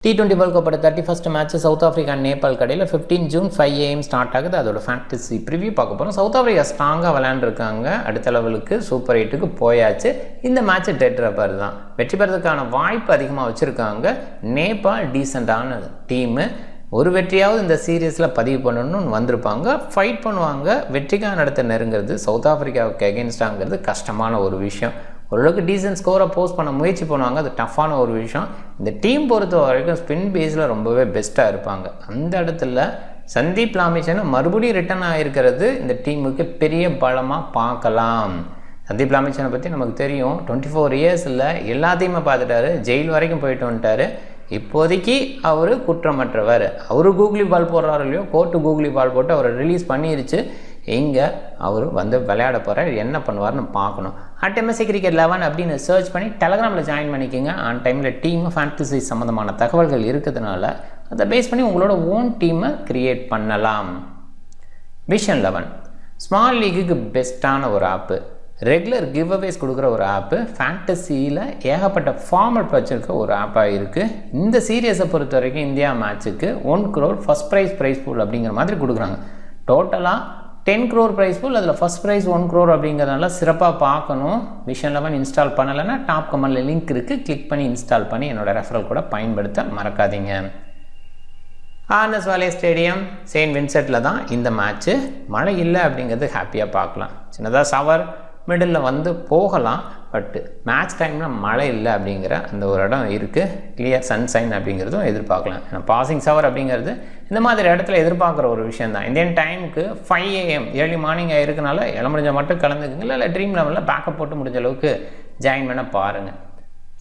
T20 World Cup 31st match south Africa Nepal கடையில் 15 June 5 AM start ஆகுது. அதோட fantasy preview பார்க்க போகிறோம். சவுத் ஆஃப்ரிக்கா ஸ்ட்ராங்காக விளையாண்டுருக்காங்க, அடுத்த லெவலுக்கு சூப்பர் 8க்கு போயாச்சு. இந்த மேட்ச் டெட் ரப்பர் தான், வெற்றி பெறதுக்கான வாய்ப்பு அதிகமாக வச்சுருக்காங்க. நேபாள் டீசெண்டான டீமு, ஒரு வெற்றியாவது இந்த சீரீஸில் பதிவு பண்ணணும்னு வந்திருப்பாங்க, ஃபைட் பண்ணுவாங்க. வெற்றிக்கான இடத்தை நெருங்கிறது சவுத் ஆஃப்ரிக்காவுக்கு எகென்ஸ்டாங்கிறது கஷ்டமான ஒரு விஷயம். ஓரளவுக்கு டீசென்ட் ஸ்கோரை போஸ்ட் பண்ண முயற்சி பண்ணுவாங்க, அது டஃப்பான ஒரு விஷயம். இந்த டீம் பொறுத்த வரைக்கும் ஸ்பின் பேஸில் ரொம்பவே பெஸ்ட்டாக இருப்பாங்க. அந்த இடத்துல சந்தீப் லாமிச்சன் மறுபடியும் ரிட்டர்ன் ஆகிருக்கிறது இந்த டீமுக்கு பெரிய பலமாக பார்க்கலாம். சந்தீப் லாமிச்சனை பற்றி நமக்கு தெரியும், 24 இயர்ஸில் எல்லாத்தையுமே பார்த்துட்டாரு, ஜெயில் வரைக்கும் போயிட்டு வந்துட்டார். இப்போதைக்கு அவர் குற்றமற்றவர். அவர் கூகுளி பால் போடுறாரு இல்லையோ, கோர்ட்டு கூகுளி பால் போட்டு அவரை ரிலீஸ் பண்ணிருச்சு. இங்கே அவர் வந்து விளையாட போகிறார், என்ன பண்ணுவார்னு பார்க்கணும். MSC Cricket 11 அப்படின்னு சர்ச் பண்ணி டெலகிராமில் ஜாயின் பண்ணிக்கோங்க. ஆன் டைமில் டீம் ஃபேண்டசி சம்மந்தமான தகவல்கள் இருக்கிறதுனால அதை பேஸ் பண்ணி உங்களோட ஓன் டீமை க்ரியேட் பண்ணலாம். விஷன் 11 ஸ்மால் லீக்குக்கு பெஸ்ட்டான ஒரு ஆப்பு, ரெகுலர் கிவ் அவேஸ் கொடுக்குற ஒரு ஆப்பு, ஃபேண்டசியில் ஏகப்பட்ட ஃபார்மட் வச்சுருக்க ஒரு ஆப்பாக இருக்குது. இந்த சீரியஸை பொறுத்த வரைக்கும் இந்தியா மேட்ச்சுக்கு 1 crore ஃபஸ்ட் ப்ரைஸ் பூல் அப்படிங்கிற மாதிரி கொடுக்குறாங்க. டோட்டலாக 10 crore ப்ரைஸ் பூல், அதில் ஃபஸ்ட் ப்ரைஸ் 1 crore அப்படிங்கிறதுனால சிறப்பாக பார்க்கணும். விஷன் 11 இன்ஸ்டால் பண்ணலைன்னா டாப் கமெண்டில் லிங்க் இருக்குது, கிளிக் பண்ணி இன்ஸ்டால் பண்ணி என்னோடய ரெஃபரல் கூட பயன்படுத்த மறக்காதீங்க. ஆர்னஸ் வாலே ஸ்டேடியம் செயின்ட் வின்சென்ட்டில் தான் இந்த மேட்ச்சு. மழை இல்லை அப்படிங்கிறது ஹாப்பியாக பார்க்கலாம். சின்னதாக சவர் மிடில் வந்து போகலாம், பட்டு மேட்ச் டைமில் மழை இல்லை அப்படிங்கிற அந்த ஒரு இடம் இருக்குது. கிளியர் சன்சைன் அப்படிங்கிறதும் எதிர்பார்க்கலாம். ஏன்னா பாசிங் சவர் அப்படிங்கிறது இந்த மாதிரி இடத்துல எதிர்பார்க்குற ஒரு விஷயம் தான். இந்தியன் டைமுக்கு 5 AM ஏர்லி மார்னிங் இருக்கனால முடிஞ்ச மட்டும் கலந்துக்குங்க, இல்லை ட்ரீம் லெவலில் பேக்கப் போட்டு முடிஞ்ச அளவுக்கு ஜாயின் பண்ண பாருங்கள்.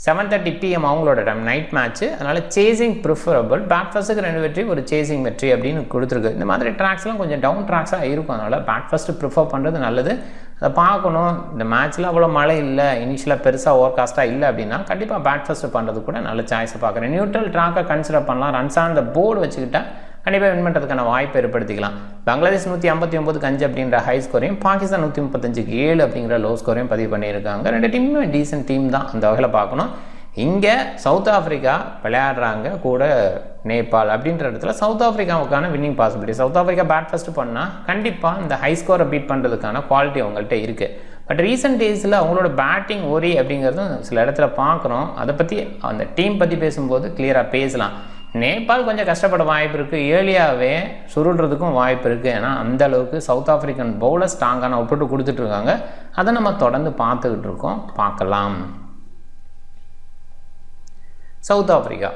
7:30 PM அவங்களோட டைம், நைட் மேட்ச்சு, அதனால் சேசிங் ப்ரிஃபரபிள். பேட்ஃபஸ்ட்டுக்கு 2 வெற்றி, ஒரு சேசிங் வெற்றி அப்படின்னு கொடுத்துருக்கு. இந்த மாதிரி ட்ராக்ஸ்லாம் கொஞ்சம் டவுன் ட்ராக்ஸாக இருக்கும், அதனால் பேட்ஃபஸ்ட்டு ப்ரிஃபர் பண்ணுறது நல்லது. அதை பார்க்கணும். இந்த மேட்ச்சில் அவ்வளோ மழை இல்லை, இனிஷியலாக பெருசாக ஓவர்காஸ்ட்டாக இல்லை அப்படின்னா கண்டிப்பாக பேட்ஃபஸ்ட்டு பண்ணுறது கூட நல்ல சாய்ஸை பார்க்குறேன். நியூட்ரல் ட்ராக்கை கன்சிடர் பண்ணலாம். ரன்ஸ் ஆன் த போர்டு வச்சுக்கிட்டால் கண்டிப்பாக வின் பண்ணுறதுக்கான வாய்ப்பை ஏற்படுத்திக்கலாம். பங்களாதேஷ் 159க்கு 5 அப்படின்ற ஹை ஸ்கோரையும், பாகிஸ்தான் 135க்கு 7 அப்படிங்கிற லோ ஸ்கோரையும் பதிவு பண்ணியிருக்காங்க. 2 டீமுமே டீசென்ட் டீம் தான், அந்த வகையில் பார்க்கணும். இங்கே சவுத் ஆஃப்ரிக்கா விளையாடுறாங்க கூட நேபாள் அப்படின்ற இடத்துல சவுத் ஆஃப்ரிக்காவுக்கான winning possibility. South Africa bat first பண்ணால் கண்டிப்பாக இந்த ஹை ஸ்கோரை பீட் பண்ணுறதுக்கான குவாலிட்டி அவங்கள்ட்ட இருக்குது. பட் ரீசெண்ட் டேஸில் அவங்களோட பேட்டிங் ஓரி அப்படிங்கிறதும் சில இடத்துல பார்க்குறோம். அதை பற்றி அந்த டீம் பற்றி பேசும்போது கிளியராக பேசலாம். நேபாள் கொஞ்சம் கஷ்டப்பட வாய்ப்பு இருக்குது, ஏர்லியாகவே சுருள்றதுக்கும் வாய்ப்பு இருக்குது. ஏன்னா அந்த அளவுக்கு சவுத் ஆஃப்ரிக்கன் பவுலர் ஸ்ட்ராங்கான அவுட்புட் கொடுத்துட்ருக்காங்க. அதை நம்ம தொடர்ந்து பார்த்துக்கிட்டு இருக்கோம், பார்க்கலாம். சவுத் ஆஃப்ரிக்கா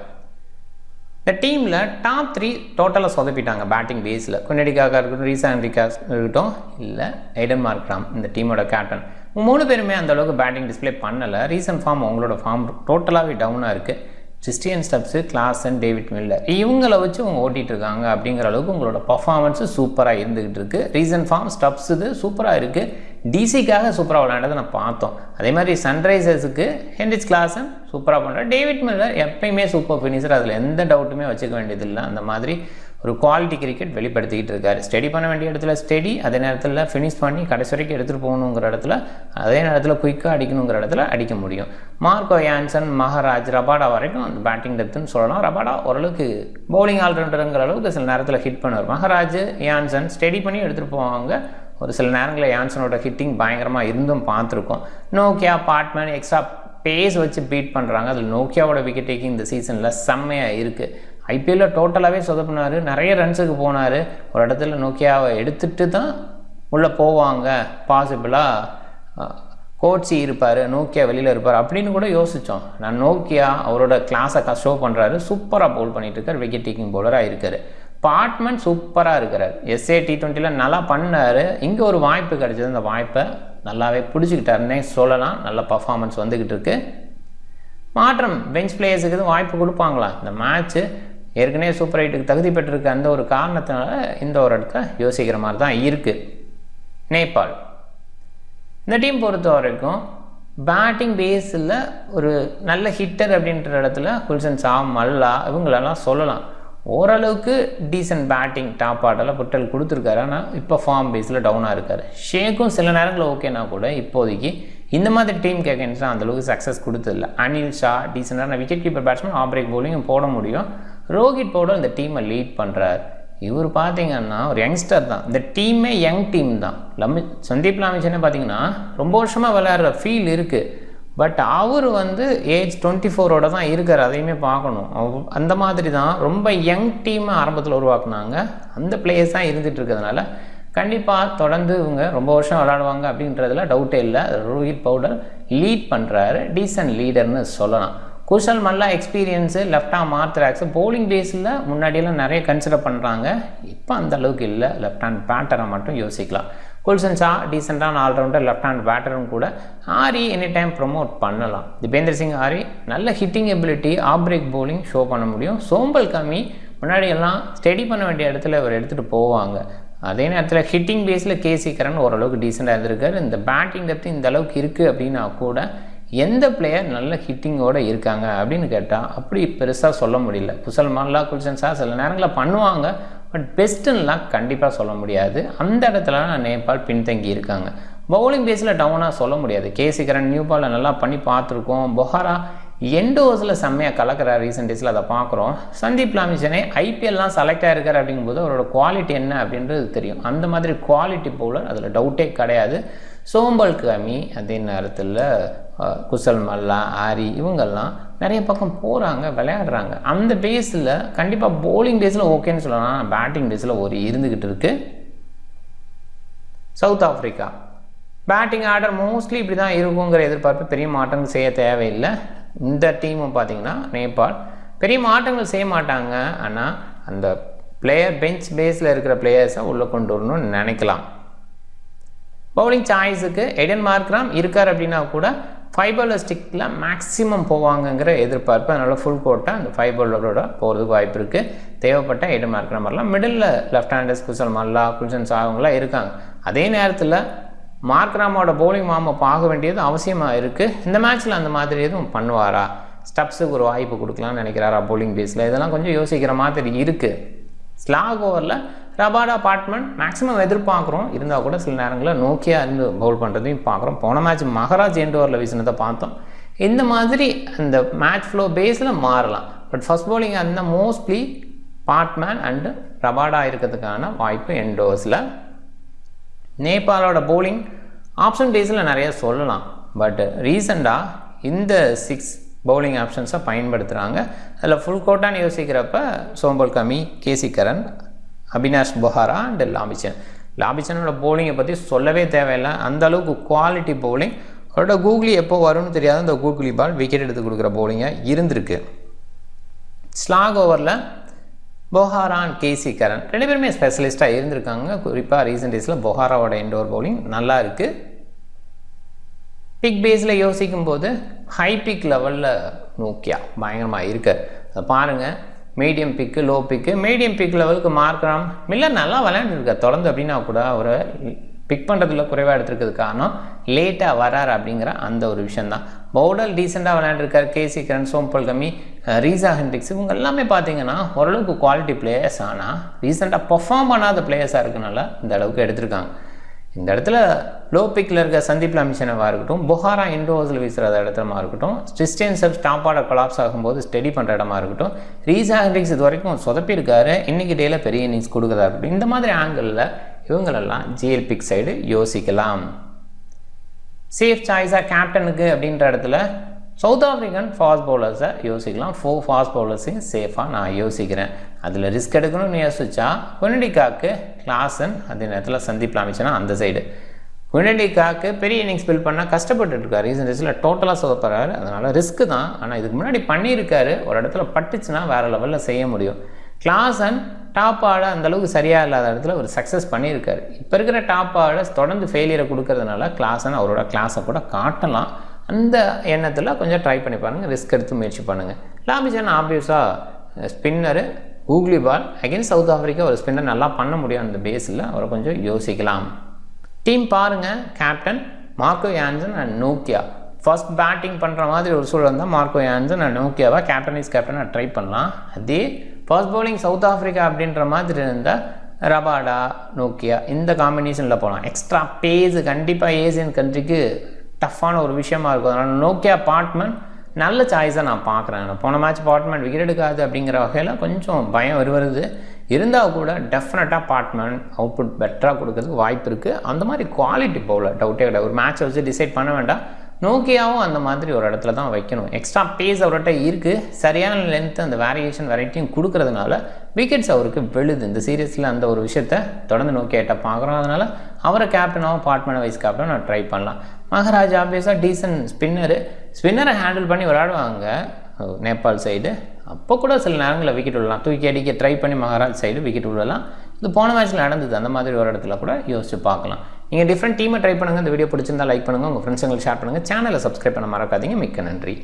இந்த டீமில் டாப் 3 டோட்டலாக சொதப்பிட்டாங்க பேட்டிங் பேஸில். கொன்னடிக்காக இருக்கட்டும், ரீசா ஹென்ரிக்கா இருக்கட்டும், இல்லை ஐடன் மார்க்ராம், இந்த டீமோட கேப்டன், 3 பேருமே அந்தளவுக்கு பேட்டிங் டிஸ்பிளே பண்ணலை. ரீசன்ட் ஃபார்ம் அவங்களோட ஃபார்ம் டோட்டலாகவே டவுனாக இருக்குது. Christian Stubbs, Klaasen, David Miller, இவங்களை வச்சு அவங்க ஓட்டிகிட்டு இருக்காங்க. அப்படிங்கிற அளவுக்கு உங்களோட பர்ஃபார்மன்ஸு சூப்பராக இருந்துக்கிட்டு இருக்குது. ரீசன்ட் ஃபார்ம் ஸ்டப்ஸ் இது சூப்பராக இருக்குது. டிசிக்காக சூப்பராக விளையாண்டதை நான் பார்த்தோம். அதே மாதிரி சன்ரைசர்ஸுக்கு ஹென்ரிச் கிளாசன் சூப்பராக பண்ணுறாரு. டேவிட் மில்லர் எப்பயுமே சூப்பர் ஃபினிஷர், அதில் எந்த டவுட்டுமே வச்சுக்க வேண்டியதில்லை. அந்த மாதிரி ஒரு குவாலிட்டி கிரிக்கெட் வெளிப்படுத்திக்கிட்டு இருக்காரு. ஸ்டடி பண்ண வேண்டிய இடத்துல ஸ்டடி, அதே நேரத்தில் ஃபினிஷ் பண்ணி கடைசி வரைக்கும் எடுத்துகிட்டு போகணுங்கிற இடத்துல, அதே நேரத்தில் குயிக்காக அடிக்கணுங்கிற இடத்துல அடிக்க முடியும். மார்க்கோ யான்சன், மஹராஜ், ரபாடா வரைக்கும் அந்த பேட்டிங் டெப்த்துன்னு சொல்லலாம். ரபாடா ஓரளவுக்கு பவுலிங் ஆல்ரவுண்டருங்கிற அளவுக்கு சில நேரத்தில் ஹிட் பண்ணுவார். மஹராஜ், யான்சன் ஸ்டடி பண்ணி எடுத்துகிட்டு போவாங்க. ஒரு சில நேரங்களில் யான்சனோட ஹிட்டிங் பயங்கரமாக இருந்தும் பார்த்துருக்கோம். நோக்கியா, பார்ட்மேன் எக்ஸ்ட்ரா பேஸ் வச்சு பீட் பண்ணுறாங்க. அதில் நோக்கியாவோட விக்கெட் டேக்கிங் இந்த சீசனில் செம்மையாக இருக்குது. ஐபிஎல்லில் டோட்டலாகவே சொதப்பினார், நிறைய ரன்ஸுக்கு போனார். ஒரு இடத்துல நோக்கியாவை எடுத்துகிட்டு தான் உள்ளே போவாங்க, பாசிபிளாக கோச்சி இருப்பார், நோக்கியா வெளியில் இருப்பார் அப்படின்னு கூட யோசித்தோம். நான் நோக்கியா அவரோட கிளாஸை ஷோ பண்ணுறாரு, சூப்பராக பவுல் பண்ணிகிட்டு இருக்கார், விக்கெட் டேக்கிங் பவுலராக இருக்கார். பார்ட்மேன் சூப்பராக இருக்கிறார், SA T20யில் நல்லா பண்ணார். இங்கே ஒரு வாய்ப்பு கிடைச்சது, அந்த வாய்ப்பை நல்லாவே பிடிச்சிக்கிட்டாருன்னே சொல்லலாம். நல்ல பர்ஃபார்மன்ஸ் வந்துக்கிட்டு இருக்கு. மாற்றம் பெஞ்ச் பிளேயர்ஸுக்கு எதுவும் வாய்ப்பு கொடுப்பாங்களா? இந்த மேட்ச்சு ஏற்கனவே சூப்பர் 8க்கு தகுதி பெற்றிருக்க அந்த ஒரு காரணத்தினால இந்த ஒரு இடத்த யோசிக்கிற மாதிரி தான் இருக்குது. நேபாள் இந்த டீம் பொறுத்த வரைக்கும் பேட்டிங் பேஸில் ஒரு நல்ல ஹிட்டர் அப்படின்ற இடத்துல குல்சன் சா, மல்லா இவங்களெல்லாம் சொல்லலாம். ஓரளவுக்கு டீசென்ட் பேட்டிங் டாப் ஆர்டரில் புட்டல் கொடுத்துருக்காரு. ஆனால் இப்போ ஃபார்ம் பேஸில் டவுனாக இருக்கார். ஷேக்கும் சில நேரங்களில் ஓகேனா கூட இப்போதைக்கு இந்த மாதிரி டீம் கேட்கணுன்னா அந்தளவுக்கு சக்ஸஸ் கொடுத்ததில்ல. அனில் ஷா டீசெண்டான wicket keeper batsman, off break பவுலிங்கும் போட முடியும். ரோஹித் பவுடர் இந்த டீமை லீட் பண்ணுறார். இவர் பார்த்தீங்கன்னா ஒரு யங்ஸ்டர் தான், இந்த டீமே யங் டீம் தான். சந்தீப் லாமிச்சனே பார்த்தீங்கன்னா ரொம்ப வருஷமாக விளையாடுற ஃபீல் இருக்குது. பட் அவர் ஏஜ் 24 தான் இருக்கார், அதையுமே பார்க்கணும். அந்த மாதிரி தான் ரொம்ப யங் டீமை ஆரம்பத்தில் உருவாக்குனாங்க. அந்த பிளேயர்ஸ் தான் இருந்துகிட்டு இருக்கிறதுனால கண்டிப்பாக தொடர்ந்து இவங்க ரொம்ப வருஷம் விளையாடுவாங்க அப்படின்றதுல டவுட்டே இல்லை. ரோஹித் பவுடர் லீட் பண்ணுறாரு, டீசன்ட் லீடர்னு சொல்லலாம். குஷல் மல்லா எக்ஸ்பீரியன்ஸு, லெஃப்ட் ஆர்ம் ஆர்த்ராக்ஸு, பவுலிங் பேஸில் முன்னாடியெல்லாம் நிறைய கன்சிடர் பண்ணுறாங்க. இப்போ அந்த அளவுக்கு இல்லை. லெஃப்ட் ஹேண்ட் பேட்டரை மட்டும் யோசிக்கலாம். குல்சன் ஷா டீசெண்டான ஆல்ரவுண்டர், லெஃப்ட் ஹேண்ட் பேட்டரும் கூட. ஆரி எனி டைம் ப்ரொமோட் பண்ணலாம். திபேந்தர் சிங் ஆரி நல்ல hitting ability, off break bowling show பண்ண முடியும். சோம்பல் கம்மி, முன்னாடியெல்லாம் ஸ்டெடி பண்ண வேண்டிய இடத்துல அவர் எடுத்துகிட்டு போவாங்க. அதே நேரத்தில் ஹிட்டிங் பேஸில் கேசி கரன் ஓரளவுக்கு டீசெண்டாக இருந்திருக்காரு. இந்த பேட்டிங் டெப்த்து இந்த அளவுக்கு இருக்குது அப்படின்னா கூட எந்த பிளேயர் நல்ல ஹிட்டிங்கோடு இருக்காங்க அப்படின்னு கேட்டால் அப்படி பெருசாக சொல்ல முடியல. குஷல் மல்லா, குல்சன் ஷா சில நேரங்களில் பண்ணுவாங்க, பட் பெஸ்ட்டுன்னெலாம் கண்டிப்பாக சொல்ல முடியாது. அந்த இடத்துல நேபாள் பின்தங்கி இருக்காங்க. பவுலிங் பேஸில் டவுனாக சொல்ல முடியாது. கேசி கரன் நியூ பாலில் நல்லா பண்ணி பார்த்துருக்கோம். பொஹாரா எண்டோஸில் செம்மையாக கலக்கிறார், ரீசெண்ட் டேஸில் அதை பார்க்குறோம். சந்தீப் லாமிச்சனே ஐபிஎல்லாம் செலக்ட் ஆகிருக்கார் அப்படிங்கும்போது அவரோட குவாலிட்டி என்ன அப்படின்றது தெரியும். அந்த மாதிரி குவாலிட்டி பவுலர், அதில் டவுட்டே கிடையாது. சோம்பல் கம்மி. அதே நேரத்தில் குஷல் மல்லா, ஆரி இவங்கெல்லாம் நிறைய பக்கம் போகிறாங்க, விளையாடுறாங்க. அந்த பேஸில் கண்டிப்பாக பவுலிங் பேஸில் ஓகேன்னு சொல்லலாம். பேட்டிங் பேஸில் ஒரு இருந்துக்கிட்டு இருக்குது. South Africa batting order mostly இப்படி தான் இருக்குங்கிற எதிர்பார்ப்பு, பெரிய மாற்றங்கள் செய்ய தேவையில்லை. இந்த டீமும் பார்த்திங்கன்னா நேபாள் பெரிய மாற்றங்கள் செய்ய மாட்டாங்க. ஆனால் அந்த பிளேயர் பெஞ்ச் பேஸில் இருக்கிற பிளேயர்ஸை உள்ளே கொண்டு வரணும்னு நினைக்கலாம். பவுலிங் சாய்ஸுக்கு எடன் மார்க்ராம் இருக்கார் அப்படின்னா கூட 5 bowler ஸ்டிக்கில் மேக்ஸிமம் போவாங்கங்கிற எதிர்பார்ப்பு. அதனால் ஃபுல் கோட்டாக அந்த 5 bowler போகிறதுக்கு வாய்ப்பு இருக்குது. தேவைப்பட்ட எடன் மார்க்ராம் மாதிரிலாம் மிடில் லெஃப்ட் ஹேண்டர்ஸ் குஷல் மல்லா, குல்சன் ஷா அவங்களாம் இருக்காங்க. அதே நேரத்தில் மார்க்ராமோட பவுலிங் மாமை பார்க்க வேண்டியது அவசியமாக இருக்குது. இந்த மேட்ச்சில் அந்த மாதிரி எதுவும் பண்ணுவாரா, ஸ்டப்ஸுக்கு ஒரு வாய்ப்பு கொடுக்கலான்னு நினைக்கிறாரா பவுலிங் பேஸில், இதெல்லாம் கொஞ்சம் யோசிக்கிற மாதிரி இருக்குது. ஸ்லாக் ஓவரில் ரபாடா பார்ட்மெண்ட் மேக்ஸிமம் எதிர்பார்க்குறோம். இருந்தால் கூட சில நேரங்களில் நோக்கியா இருந்து பவுல் பண்ணுறதையும் பார்க்குறோம். போன மேட்ச் மகராஜ் எண்ட் ஓவரில் வீசினதை பார்த்தோம். இந்த மாதிரி அந்த மேட்ச் ஃப்ளோ பேஸில் மாறலாம். பட் ஃபர்ஸ்ட் பவுலிங் அந்த மோஸ்ட்லி பார்ட்மேன் அண்டு ரபாடா இருக்கிறதுக்கான வாய்ப்பு எண்ட் ஓவர்ஸில். நேபாளோட பவுலிங் ஆப்ஷன் பேஸில் நிறைய சொல்லலாம். பட் ரீசெண்டாக இந்த 6 பவுலிங் ஆப்ஷன்ஸை பயன்படுத்துகிறாங்க. அதில் ஃபுல் கோட்டான்னு யோசிக்கிறப்ப சோம்பல் கமி, கேசி கரன், அபினாஷ் பொஹாரா அண்ட் லாபிச்சனோட பவுலிங்கை பற்றி சொல்லவே தேவையில்லை. அந்த அளவுக்கு குவாலிட்டி பவுலிங். அவரோட கூகுளி எப்போ வரும்னு தெரியாது, அந்த கூகுளி பால் விக்கெட் எடுத்து கொடுக்குற பவுலிங்காக இருந்திருக்கு. ஸ்லாக் ஓவரில் பொஹாரா அண்ட் கேசி கரன் 2 பேருமே ஸ்பெஷலிஸ்ட்டாக இருந்திருக்காங்க. குறிப்பாக ரீசெண்ட் டேஸில் பொஹாராவோட இன்டோர் பவுலிங் நல்லா இருக்குது. பிக் பேஸில் யோசிக்கும் போது ஹை பிக் லெவலில் நோக்கியா பயங்கரமாக இருக்குது. அதை பாருங்கள். மீடியம் பிக்கு, லோ பிக்கு. மீடியம் பிக் லெவலுக்கு மார்க்ராம், மில்லர் நல்லா விளையாண்டுருக்கார் தொடர்ந்து அப்படின்னா கூட அவரை பிக் பண்ணுறதுல குறைவாக எடுத்துருக்கிறது காரணம் லேட்டாக வராரு அப்படிங்கிற அந்த ஒரு விஷயந்தான். பவுலர் டீசெண்டாக விளையாண்டுருக்கார். கேசி கரன், சோம்பல் கமி, ரீசா ஹென்ட்ரிக்ஸ் இவங்க எல்லாமே பார்த்தீங்கன்னா ஓரளவுக்கு குவாலிட்டி பிளேயர்ஸ். ஆனால் ரீசெண்டாக பர்ஃபார்ம் பண்ணாத பிளேயர்ஸாக இருக்கனால இந்த அளவுக்கு எடுத்திருக்காங்க. இந்த இடத்துல லோ பிக்கில் இருக்க சந்தீப் லாமிச்சனவாக இருக்கட்டும், பொஹாரா இண்டோஸில் வீசுகிற இடத்துல இருக்கட்டும், Christian self stop order collapse ஆகும்போது ஸ்டெடி பண்ணுற இடமா இருக்கட்டும், ரீசா ஹென்ட்ரிக்ஸ் இது வரைக்கும் சொதப்பியிருக்காரு, இன்றைக்கி டேயில் பெரிய இன்னிங்ஸ் கொடுக்குறதா இருக்கட்டும், இந்த மாதிரி ஆங்கிளில் இவங்களெல்லாம் ஜிஎல் பிக் சைடு யோசிக்கலாம். சேஃப் சாய்ஸாக கேப்டனுக்கு அப்படின்ற இடத்துல சவுத் ஆஃப்ரிக்கன் ஃபாஸ்ட் பவுலர்ஸை யோசிக்கலாம். 4 ஃபாஸ்ட் பவுலர்ஸையும் சேஃபாக நான் யோசிக்கிறேன். அதில் ரிஸ்க் எடுக்கணும்னு யோசிச்சா குயினடிகாக்கு, கிளாசன், அதே நேரத்தில் சந்தீப் லாமிச்சனா அந்த சைடு. குயினடிகாக்கு பெரிய இன்னிங்ஸ் பில் பண்ணால் கஷ்டப்பட்டுருக்காரு. ரீசெண்ட் டேஸில் டோட்டலாக சொதப்படுறாரு. அதனால் ரிஸ்க்கு தான். ஆனால் இதுக்கு முன்னாடி பண்ணியிருக்காரு. ஒரு இடத்துல பட்டுச்சுன்னா வேறு லெவலில் செய்ய முடியும். கிளாசன் டாப் ஆட அந்தளவுக்கு சரியாக இல்லாத இடத்துல ஒரு சக்ஸஸ் பண்ணியிருக்காரு. இப்போ இருக்கிற டாப் ஆட தொடர்ந்து ஃபெயிலியரை கொடுக்கறதுனால கிளாசன் அவரோட கிளாஸை கூட காட்டலாம். அந்த எண்ணத்தில் கொஞ்சம் ட்ரை பண்ணி பாருங்கள், ரிஸ்க் எடுத்து முயற்சி பண்ணுங்கள். லாமிச்சன் ஆப்வியஸாக ஸ்பின்னரு, கூகுளி பால் அகெயின்ஸ்ட் சவுத் ஆஃப்ரிக்கா ஒரு ஸ்பின்னர் நல்லா பண்ண முடியும். அந்த பேஸில் அவரை கொஞ்சம் யோசிக்கலாம். டீம் பாருங்கள். Captain Marco Jansen and Nokia. First batting பண்ணுற மாதிரி ஒரு சூழல் இருந்தால் மார்க்கோ யான்சன் அண்ட் நோக்கியாவை கேப்டனாக ட்ரை பண்ணலாம். அதே ஃபர்ஸ்ட் பவுலிங் சவுத் ஆஃப்ரிக்கா அப்படின்ற மாதிரி இருந்தால் ரபாடா, நோக்கியா இந்த காம்பினேஷனில் போகலாம். எக்ஸ்ட்ரா பேஸு கண்டிப்பாக ஏசியன் கண்ட்ரிக்கு டஃப்பான ஒரு விஷயமா இருக்கும். அதனால் நோக்கியா பார்ட்மன் நல்ல சாய்ஸாக நான் பார்க்குறேன். போன மேட்ச் பார்ட்மன் விக்கெட் எடுக்காது அப்படிங்கிற வகையில் கொஞ்சம் பயம் வருது. இருந்தால் கூட டெஃபினட்டாக பார்ட்மன் அவுட்புட் பெட்டராக கொடுக்கறதுக்கு வாய்ப்பு இருக்குது. அந்த மாதிரி குவாலிட்டி பவுலர் டவுட்டே கிடையாது. ஒரு மேட்ச்சை வச்சு டிசைட் பண்ண வேண்டாம். நோக்கியாவும் அந்த மாதிரி ஒரு இடத்துல தான் வைக்கணும். எக்ஸ்ட்ரா பேஸ் அவர்கிட்ட இருக்குது. சரியான லென்த்து அந்த வேரியேஷன் வெரைட்டியும் கொடுக்கறதுனால விக்கெட்ஸ் அவருக்கு விழுது. இந்த சீரியஸில் அந்த ஒரு விஷயத்தை தொடர்ந்து நோக்கியாட்ட பார்க்குறோம். அதனால் அவரை கேப்டனாகவும் பார்ட்மனை வைஸ் கேப்டன் நான் ட்ரை பண்ணலாம். மகாராஜ் ஆப்வியஸாக டீசன்ட் ஸ்பின்னரை ஹேண்டில் பண்ணி விளையாடுவாங்க நேபாள் சைடு. அப்போ கூட சில நேரங்களில் விக்கெட் விடலாம். தூக்கி அடிக்க ட்ரை பண்ணி மகாராஜ் சைடு விக்கெட் விடலாம். இது போன மேட்ச்சில் நடந்தது. அந்த மாதிரி ஒரு இடத்துல கூட யோசிச்சு பார்க்கலாம். நீங்கள் டிஃப்ரெண்ட் டீமை ட்ரை பண்ணுங்கள். இந்த வீடியோ பிடிச்சிருந்தால் லைக் பண்ணுங்கள். உங்கள் ஃப்ரெண்ட்ஸுங்களுக்கு ஷேர் பண்ணுங்கள். சேனலை சப்ஸ்கிரைப் பண்ண மறக்காதீங்க. மிக்க நன்றி.